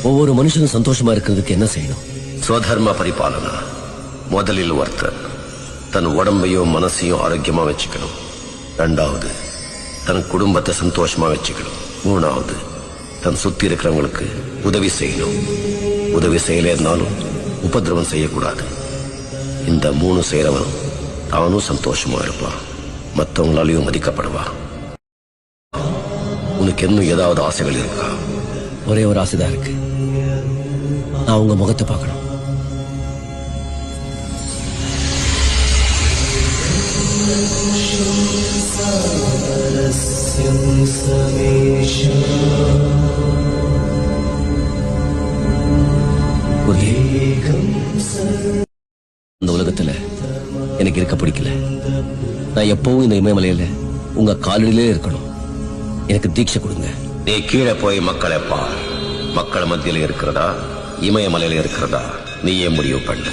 ஒவ்வொரு மனுஷனும் சந்தோஷமா இருக்கிறதுக்கு என்ன செய்யணும்? ஸ்வதர்ம பரிபாலனா. முதலில் ஒருத்தர் தன் உடம்பையும் மனசையும் ஆரோக்கியமா வச்சுக்கணும். ரெண்டாவது தன் குடும்பத்தை சந்தோஷமா வச்சுக்கணும். மூணாவது தன் சுத்தி இருக்கிறவங்களுக்கு உதவி செய்யணும். உதவி செய்யலைன்னாலும் உபதிரவம் செய்யக்கூடாது. இந்த 3 செய்யறவன் அவனும் சந்தோஷமா இருப்பான், மற்றவங்களாலையும் மதிக்கப்படுவான். உனக்கு இன்னும் ஏதாவது ஆசைகள் இருக்கா? ஒரே ஒரு ஆசைதான் இருக்கு. நான் உங்க முகத்தை பார்க்கணும். இந்த உலகத்துல எனக்கு இருக்க பிடிக்கல. நான் எப்பவும் இந்த இமயமலையில உங்க காலடியிலே இருக்கணும். எனக்கு தீட்சை கொடுங்க. நீ கீழே போய் மக்களை பார். மக்கள் மத்தியில இருக்கிறதா இமயமலையில இருக்கிறதா நீயே முடிவு பண்ணு.